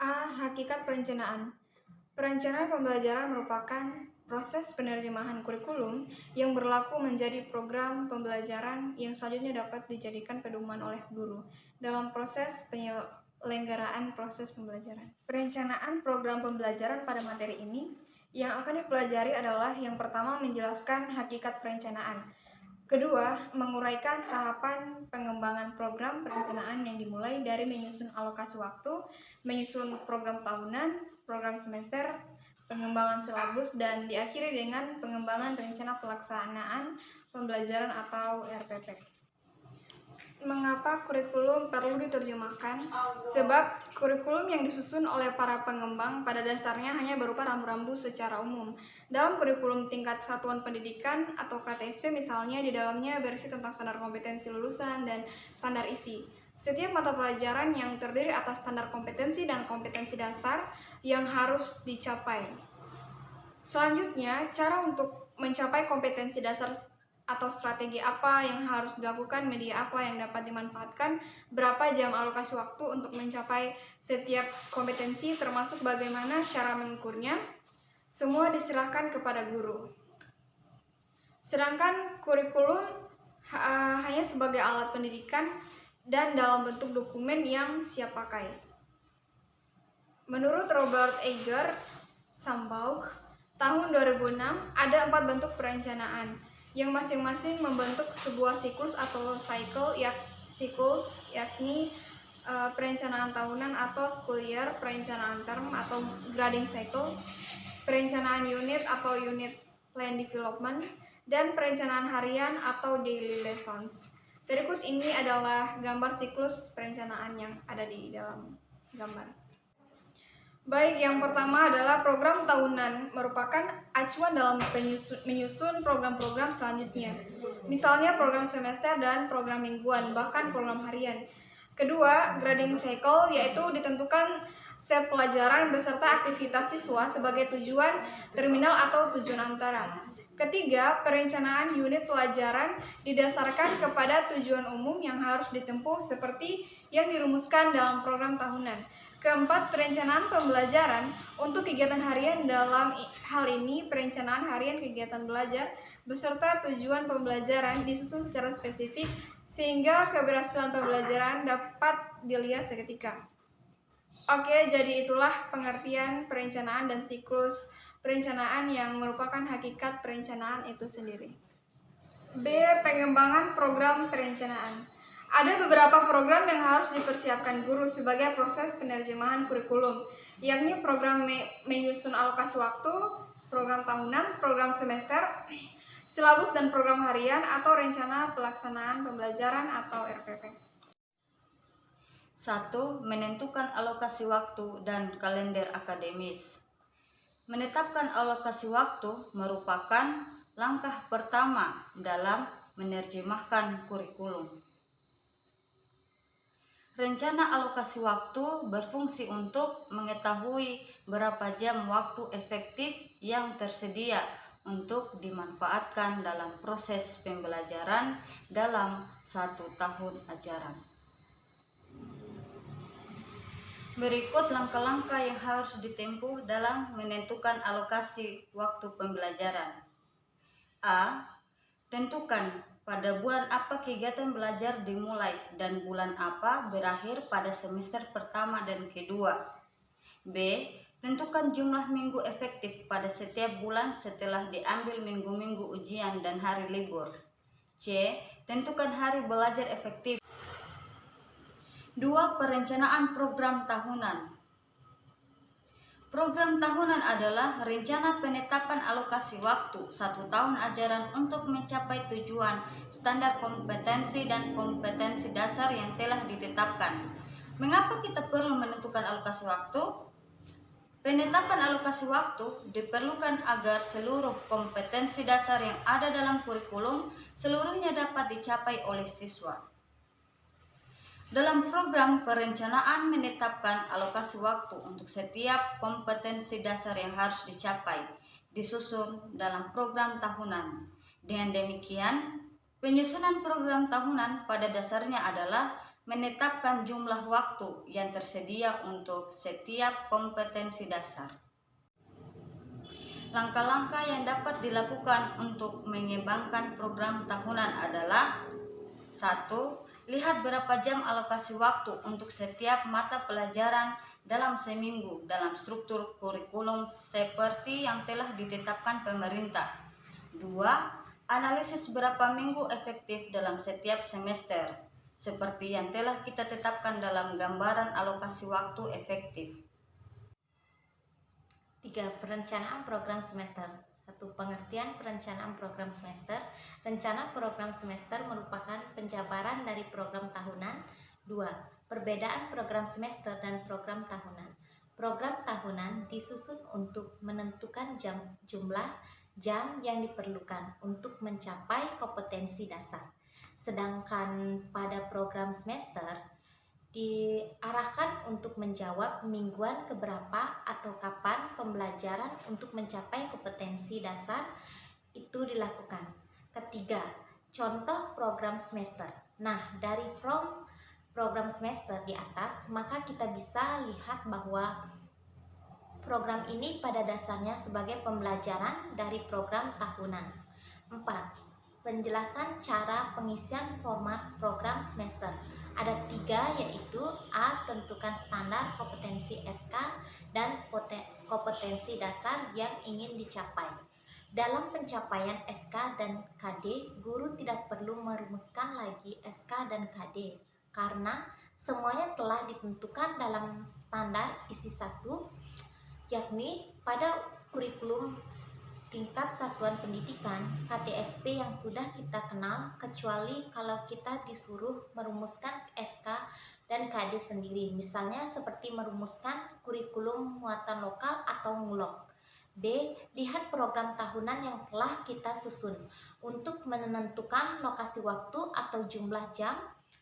A. Hakikat perencanaan. Perencanaan pembelajaran merupakan proses penerjemahan kurikulum yang berlaku menjadi program pembelajaran yang selanjutnya dapat dijadikan pedoman oleh guru dalam proses penyelenggaraan proses pembelajaran. Perencanaan program pembelajaran pada materi ini yang akan dipelajari adalah yang pertama menjelaskan hakikat perencanaan. Kedua, menguraikan tahapan pengembangan program perencanaan yang dimulai dari menyusun alokasi waktu, menyusun program tahunan, program semester, pengembangan silabus, dan diakhiri dengan pengembangan rencana pelaksanaan pembelajaran atau RPP. Mengapa kurikulum perlu diterjemahkan? Sebab kurikulum yang disusun oleh para pengembang pada dasarnya hanya berupa rambu-rambu secara umum. Dalam kurikulum tingkat satuan pendidikan atau KTSP misalnya, di dalamnya berisi tentang standar kompetensi lulusan dan standar isi. Setiap mata pelajaran yang terdiri atas standar kompetensi dan kompetensi dasar yang harus dicapai. Selanjutnya, cara untuk mencapai kompetensi dasar atau strategi apa yang harus dilakukan, media apa yang dapat dimanfaatkan, berapa jam alokasi waktu untuk mencapai setiap kompetensi, termasuk bagaimana cara mengukurnya, semua diserahkan kepada guru. Sedangkan kurikulum hanya sebagai alat pendidikan dan dalam bentuk dokumen yang siap pakai. Menurut Robert Eger Sambaugh, tahun 2006 ada 4 bentuk perencanaan yang masing-masing membentuk sebuah siklus atau cycle, yakni perencanaan tahunan atau school year, perencanaan term atau grading cycle, perencanaan unit atau unit plan development, dan perencanaan harian atau daily lessons. Berikut ini adalah gambar siklus perencanaan yang ada di dalam gambar. Baik, yang pertama adalah program tahunan, merupakan acuan dalam menyusun program-program selanjutnya. Misalnya program semester dan program mingguan, bahkan program harian. Kedua, grading cycle, yaitu ditentukan set pelajaran beserta aktivitas siswa sebagai tujuan terminal atau tujuan antara. Ketiga, perencanaan unit pelajaran didasarkan kepada tujuan umum yang harus ditempuh seperti yang dirumuskan dalam program tahunan. Keempat, perencanaan pembelajaran untuk kegiatan harian. Dalam hal ini, perencanaan harian kegiatan belajar beserta tujuan pembelajaran disusun secara spesifik sehingga keberhasilan pembelajaran dapat dilihat seketika. Oke, jadi itulah pengertian perencanaan dan siklus perencanaan yang merupakan hakikat perencanaan itu sendiri. B. Pengembangan program perencanaan. Ada beberapa program yang harus dipersiapkan guru sebagai proses penerjemahan kurikulum, yakni program menyusun alokasi waktu, program tahunan, program semester, silabus dan program harian atau rencana pelaksanaan pembelajaran atau RPP. 1. Menentukan alokasi waktu dan kalender akademis. Menetapkan alokasi waktu merupakan langkah pertama dalam menerjemahkan kurikulum. Rencana alokasi waktu berfungsi untuk mengetahui berapa jam waktu efektif yang tersedia untuk dimanfaatkan dalam proses pembelajaran dalam 1 tahun ajaran. Berikut langkah-langkah yang harus ditempuh dalam menentukan alokasi waktu pembelajaran. A. Tentukan pada bulan apa kegiatan belajar dimulai dan bulan apa berakhir pada semester pertama dan kedua. B. Tentukan jumlah minggu efektif pada setiap bulan setelah diambil minggu-minggu ujian dan hari libur. C. Tentukan hari belajar efektif. 2. Perencanaan program tahunan. Program tahunan adalah rencana penetapan alokasi waktu 1 tahun ajaran untuk mencapai tujuan, standar kompetensi dan kompetensi dasar yang telah ditetapkan. Mengapa kita perlu menentukan alokasi waktu? Penetapan alokasi waktu diperlukan agar seluruh kompetensi dasar yang ada dalam kurikulum seluruhnya dapat dicapai oleh siswa. Dalam program perencanaan menetapkan alokasi waktu untuk setiap kompetensi dasar yang harus dicapai, disusun dalam program tahunan. Dengan demikian, penyusunan program tahunan pada dasarnya adalah menetapkan jumlah waktu yang tersedia untuk setiap kompetensi dasar. Langkah-langkah yang dapat dilakukan untuk mengembangkan program tahunan adalah: 1. Lihat berapa jam alokasi waktu untuk setiap mata pelajaran dalam seminggu dalam struktur kurikulum seperti yang telah ditetapkan pemerintah. 2. Analisis berapa minggu efektif dalam setiap semester, seperti yang telah kita tetapkan dalam gambaran alokasi waktu efektif. 3. Perencanaan program semester. 1. Pengertian perencanaan program semester. Rencana program semester merupakan penjabaran dari program tahunan. 2. Perbedaan program semester dan program tahunan. Program tahunan disusun untuk menentukan jumlah jam yang diperlukan untuk mencapai kompetensi dasar. Sedangkan pada program semester diarahkan untuk menjawab mingguan keberapa atau kapan pembelajaran untuk mencapai kompetensi dasar itu dilakukan. Ketiga, contoh program semester. Nah, dari program semester di atas, maka kita bisa lihat bahwa program ini pada dasarnya sebagai pembelajaran dari program tahunan. 4. Penjelasan cara pengisian format program semester. Ada 3, yaitu A. Tentukan standar kompetensi SK dan kompetensi dasar yang ingin dicapai. Dalam pencapaian SK dan KD, guru tidak perlu merumuskan lagi SK dan KD karena semuanya telah ditentukan dalam standar isi 1, yakni pada kurikulum tingkat satuan pendidikan KTSP yang sudah kita kenal, kecuali kalau kita disuruh merumuskan SK dan KD sendiri, misalnya seperti merumuskan kurikulum muatan lokal atau MULOK. B. Lihat program tahunan yang telah kita susun untuk menentukan lokasi waktu atau jumlah jam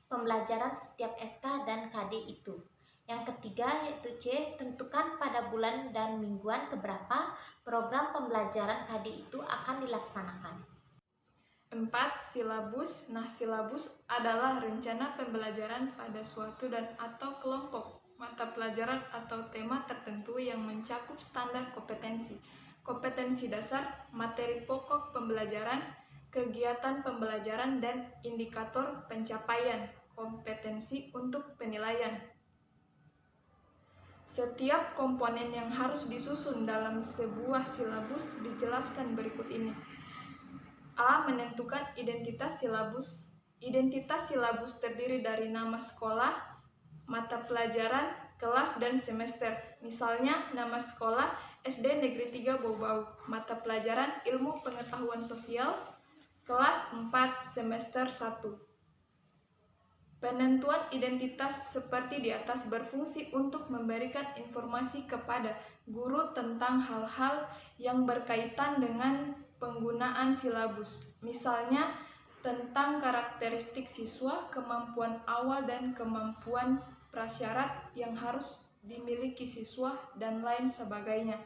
pembelajaran setiap SK dan KD itu. Yang ketiga yaitu C. Tentukan pada bulan dan mingguan keberapa program pembelajaran KD itu akan dilaksanakan. 4. Silabus. Nah, silabus adalah rencana pembelajaran pada suatu dan atau kelompok mata pelajaran atau tema tertentu yang mencakup standar kompetensi, kompetensi dasar, materi pokok pembelajaran, kegiatan pembelajaran, dan indikator pencapaian kompetensi untuk penilaian. Setiap komponen yang harus disusun dalam sebuah silabus dijelaskan berikut ini. A. Menentukan identitas silabus. Identitas silabus terdiri dari nama sekolah, mata pelajaran, kelas, dan semester. Misalnya, nama sekolah SD Negeri 3 Bau-Bau, mata pelajaran Ilmu Pengetahuan Sosial, kelas 4 semester 1. Penentuan identitas seperti di atas berfungsi untuk memberikan informasi kepada guru tentang hal-hal yang berkaitan dengan penggunaan silabus. Misalnya, tentang karakteristik siswa, kemampuan awal dan kemampuan prasyarat yang harus dimiliki siswa, dan lain sebagainya.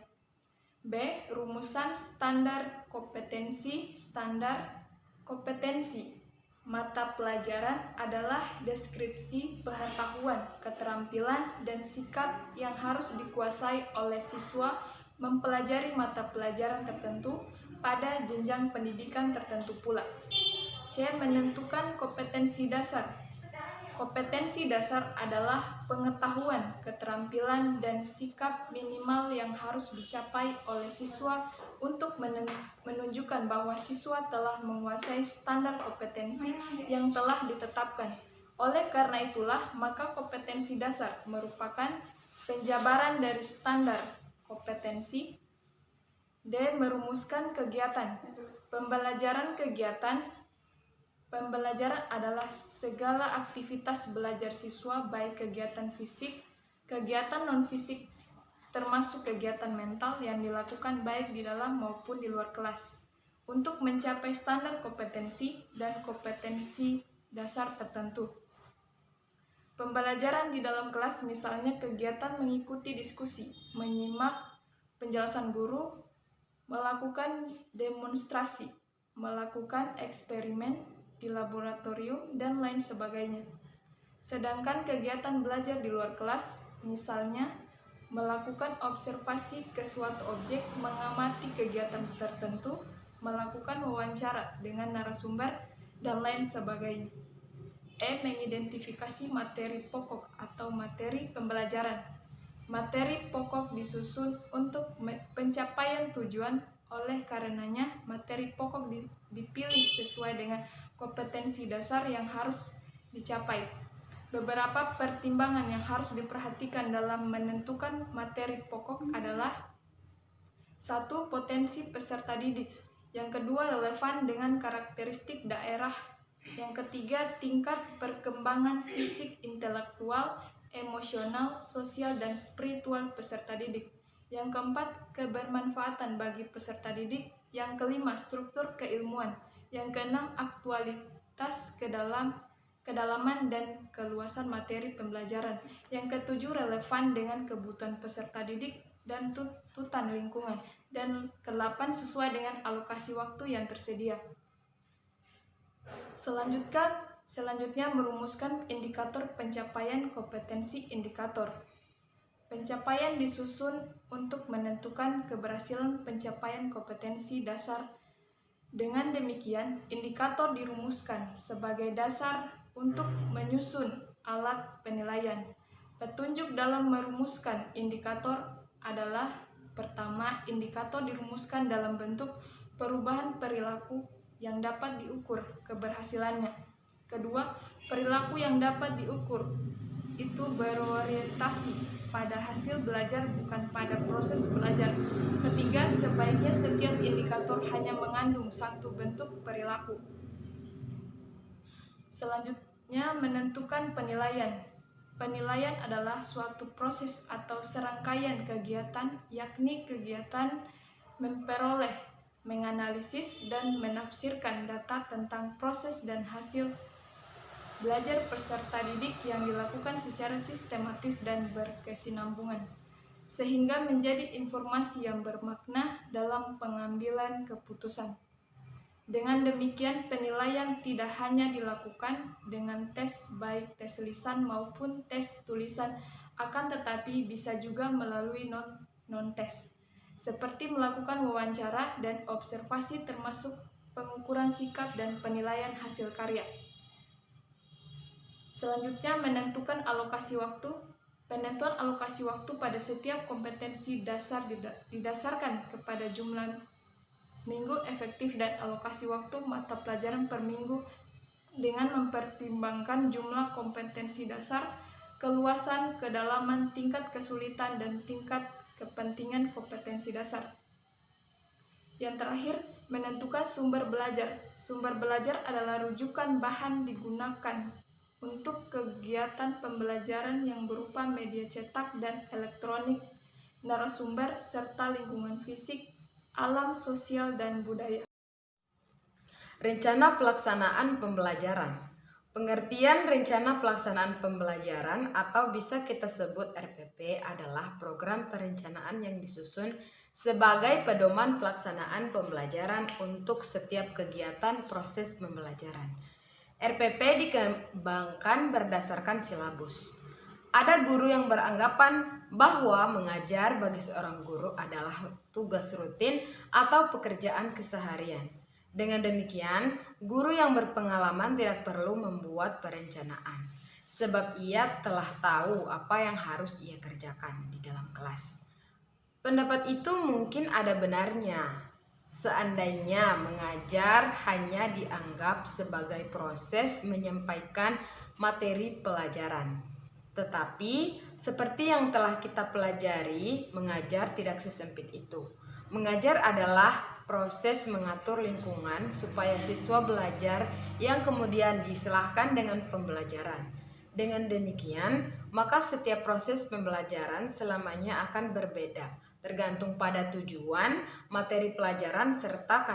B. Rumusan standar kompetensi. Standar kompetensi mata pelajaran adalah deskripsi pengetahuan, keterampilan, dan sikap yang harus dikuasai oleh siswa mempelajari mata pelajaran tertentu pada jenjang pendidikan tertentu pula. C. Menentukan kompetensi dasar. Kompetensi dasar adalah pengetahuan, keterampilan, dan sikap minimal yang harus dicapai oleh siswa untuk menunjukkan bahwa siswa telah menguasai standar kompetensi yang telah ditetapkan. Oleh karena itulah, maka kompetensi dasar merupakan penjabaran dari standar kompetensi. D. Merumuskan kegiatan. Pembelajaran adalah segala aktivitas belajar siswa, baik kegiatan fisik, kegiatan non-fisik, termasuk kegiatan mental yang dilakukan baik di dalam maupun di luar kelas, untuk mencapai standar kompetensi dan kompetensi dasar tertentu. Pembelajaran di dalam kelas misalnya kegiatan mengikuti diskusi, menyimak penjelasan guru, melakukan demonstrasi, melakukan eksperimen di laboratorium, dan lain sebagainya. Sedangkan kegiatan belajar di luar kelas, misalnya melakukan observasi ke suatu objek, mengamati kegiatan tertentu, melakukan wawancara dengan narasumber, dan lain sebagainya. Mengidentifikasi materi pokok atau materi pembelajaran. Materi pokok disusun untuk pencapaian tujuan, oleh karenanya materi pokok dipilih sesuai dengan kompetensi dasar yang harus dicapai. Beberapa pertimbangan yang harus diperhatikan dalam menentukan materi pokok adalah: 1. Potensi peserta didik. Yang kedua, relevan dengan karakteristik daerah. Yang ketiga, tingkat perkembangan fisik, intelektual, emosional, sosial, dan spiritual peserta didik. Yang keempat, kebermanfaatan bagi peserta didik. Yang kelima, struktur keilmuan. Yang keenam, aktualitas kedalaman dan keluasan materi pembelajaran. Yang ketujuh, relevan dengan kebutuhan peserta didik dan tuntutan lingkungan. Dan ke-8, sesuai dengan alokasi waktu yang tersedia. Selanjutnya merumuskan indikator pencapaian kompetensi indikator. Pencapaian disusun untuk menentukan keberhasilan pencapaian kompetensi dasar. Dengan demikian, indikator dirumuskan sebagai dasar untuk menyusun alat penilaian. Petunjuk dalam merumuskan indikator adalah: pertama, indikator dirumuskan dalam bentuk perubahan perilaku yang dapat diukur keberhasilannya. Kedua, perilaku yang dapat diukur itu berorientasi pada hasil belajar, bukan pada proses belajar. Ketiga, sebaiknya setiap indikator hanya mengandung satu bentuk perilaku. Selanjutnya, menentukan penilaian. Penilaian adalah suatu proses atau serangkaian kegiatan, yakni kegiatan memperoleh, menganalisis, dan menafsirkan data tentang proses dan hasil belajar peserta didik yang dilakukan secara sistematis dan berkesinambungan, sehingga menjadi informasi yang bermakna dalam pengambilan keputusan. Dengan demikian, penilaian tidak hanya dilakukan dengan tes, baik tes lisan maupun tes tulisan, akan tetapi bisa juga melalui non-tes, seperti melakukan wawancara dan observasi, termasuk pengukuran sikap dan penilaian hasil karya. Selanjutnya, menentukan alokasi waktu. Penentuan alokasi waktu pada setiap kompetensi dasar didasarkan kepada jumlah minggu efektif dan alokasi waktu mata pelajaran per minggu dengan mempertimbangkan jumlah kompetensi dasar, keluasan, kedalaman, tingkat kesulitan, dan tingkat kepentingan kompetensi dasar. Yang terakhir, menentukan sumber belajar. Sumber belajar adalah rujukan bahan digunakan untuk kegiatan pembelajaran yang berupa media cetak dan elektronik, narasumber, serta lingkungan fisik, alam, sosial, dan budaya. Rencana pelaksanaan pembelajaran. Pengertian rencana pelaksanaan pembelajaran atau bisa kita sebut RPP adalah program perencanaan yang disusun sebagai pedoman pelaksanaan pembelajaran untuk setiap kegiatan proses pembelajaran. RPP dikembangkan berdasarkan silabus. Ada guru yang beranggapan bahwa mengajar bagi seorang guru adalah tugas rutin atau pekerjaan keseharian. Dengan demikian, guru yang berpengalaman tidak perlu membuat perencanaan, sebab ia telah tahu apa yang harus ia kerjakan di dalam kelas. Pendapat itu mungkin ada benarnya, seandainya mengajar hanya dianggap sebagai proses menyampaikan materi pelajaran. Tetapi, seperti yang telah kita pelajari, mengajar tidak sesempit itu. Mengajar adalah proses mengatur lingkungan supaya siswa belajar yang kemudian disilahkan dengan pembelajaran. Dengan demikian, maka setiap proses pembelajaran selamanya akan berbeda, tergantung pada tujuan, materi pelajaran, serta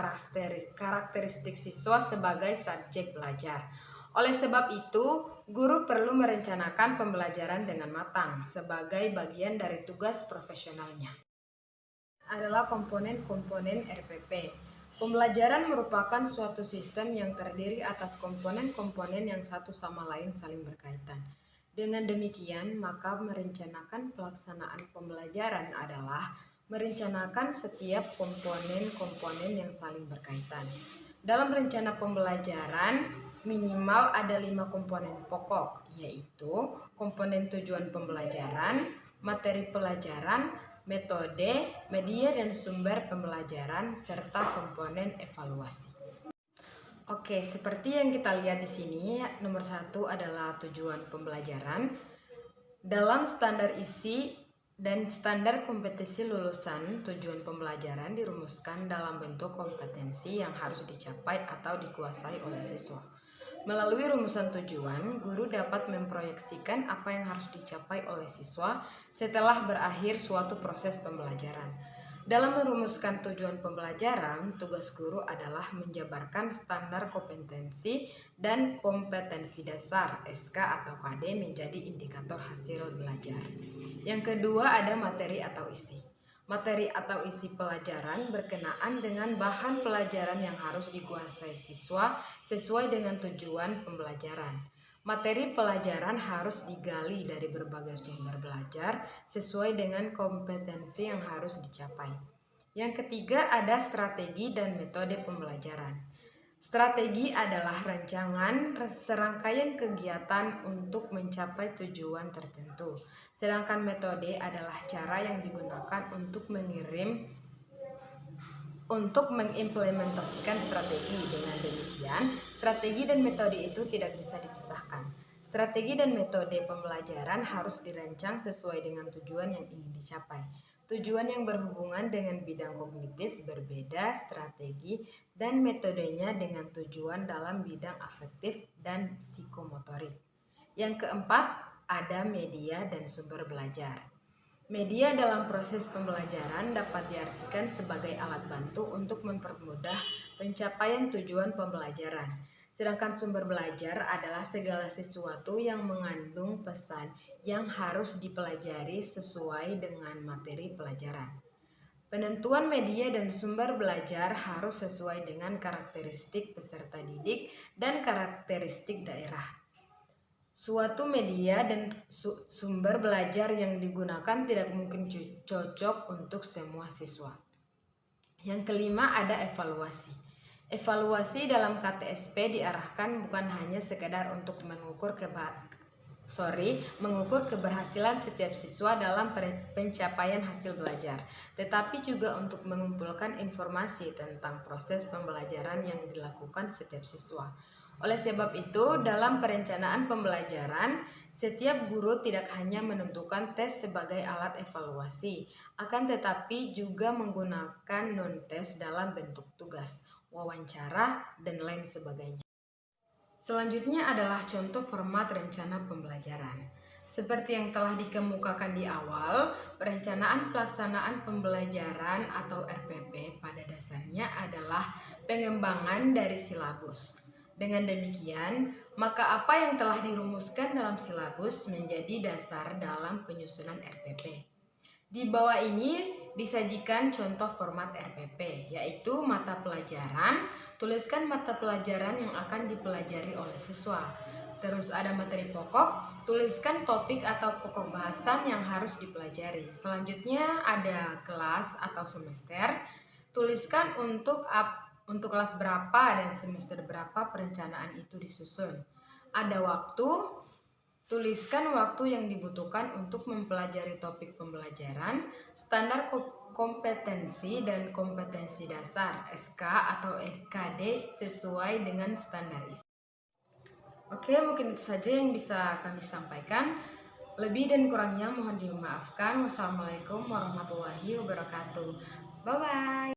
karakteristik siswa sebagai subjek belajar. Oleh sebab itu, guru perlu merencanakan pembelajaran dengan matang sebagai bagian dari tugas profesionalnya. Adalah komponen-komponen RPP. Pembelajaran merupakan suatu sistem yang terdiri atas komponen-komponen yang satu sama lain saling berkaitan. Dengan demikian, maka merencanakan pelaksanaan pembelajaran adalah merencanakan setiap komponen-komponen yang saling berkaitan. Dalam rencana pembelajaran, minimal ada 5 komponen pokok, yaitu komponen tujuan pembelajaran, materi pelajaran, metode, media dan sumber pembelajaran, serta komponen evaluasi. Oke, seperti yang kita lihat di sini, nomor 1 adalah tujuan pembelajaran. Dalam standar isi dan standar kompetisi lulusan, tujuan pembelajaran dirumuskan dalam bentuk kompetensi yang harus dicapai atau dikuasai oleh siswa. Melalui rumusan tujuan, guru dapat memproyeksikan apa yang harus dicapai oleh siswa setelah berakhir suatu proses pembelajaran. Dalam merumuskan tujuan pembelajaran, tugas guru adalah menjabarkan standar kompetensi dan kompetensi dasar (SK atau KD) menjadi indikator hasil belajar. Yang kedua ada materi atau isi. Materi atau isi pelajaran berkenaan dengan bahan pelajaran yang harus dikuasai siswa sesuai dengan tujuan pembelajaran. Materi pelajaran harus digali dari berbagai sumber belajar sesuai dengan kompetensi yang harus dicapai. Yang ketiga ada strategi dan metode pembelajaran. Strategi adalah rancangan serangkaian kegiatan untuk mencapai tujuan tertentu. Sedangkan metode adalah cara yang digunakan untuk mengimplementasikan strategi. Dengan demikian, strategi dan metode itu tidak bisa dipisahkan. Strategi dan metode pembelajaran harus dirancang sesuai dengan tujuan yang ingin dicapai. Tujuan yang berhubungan dengan bidang kognitif berbeda strategi dan metodenya dengan tujuan dalam bidang afektif dan psikomotorik. Yang keempat, ada media dan sumber belajar. Media dalam proses pembelajaran dapat diartikan sebagai alat bantu untuk mempermudah pencapaian tujuan pembelajaran. Sedangkan sumber belajar adalah segala sesuatu yang mengandung pesan yang harus dipelajari sesuai dengan materi pelajaran. Penentuan media dan sumber belajar harus sesuai dengan karakteristik peserta didik dan karakteristik daerah. Suatu media dan sumber belajar yang digunakan tidak mungkin cocok untuk semua siswa. Yang kelima ada evaluasi. Evaluasi dalam KTSP diarahkan bukan hanya sekedar untuk mengukur keberhasilan setiap siswa dalam pencapaian hasil belajar, tetapi juga untuk mengumpulkan informasi tentang proses pembelajaran yang dilakukan setiap siswa. Oleh sebab itu, dalam perencanaan pembelajaran, setiap guru tidak hanya menentukan tes sebagai alat evaluasi, akan tetapi juga menggunakan non-tes dalam bentuk tugas, wawancara, dan lain sebagainya. Selanjutnya adalah contoh format rencana pembelajaran. Seperti yang telah dikemukakan di awal, perencanaan pelaksanaan pembelajaran atau RPP pada dasarnya adalah pengembangan dari silabus. Dengan demikian, maka apa yang telah dirumuskan dalam silabus menjadi dasar dalam penyusunan RPP. Di bawah ini disajikan contoh format RPP, yaitu mata pelajaran. Tuliskan mata pelajaran yang akan dipelajari oleh siswa. Terus ada materi pokok, tuliskan topik atau pokok bahasan yang harus dipelajari. Selanjutnya ada kelas atau semester, tuliskan untuk kelas berapa dan semester berapa perencanaan itu disusun. Ada waktu, tuliskan waktu yang dibutuhkan untuk mempelajari topik pembelajaran, standar kompetensi dan kompetensi dasar (SK atau KD) sesuai dengan standar isi. Oke, mungkin itu saja yang bisa kami sampaikan. Lebih dan kurangnya mohon dimaafkan. Wassalamualaikum warahmatullahi wabarakatuh. Bye-bye.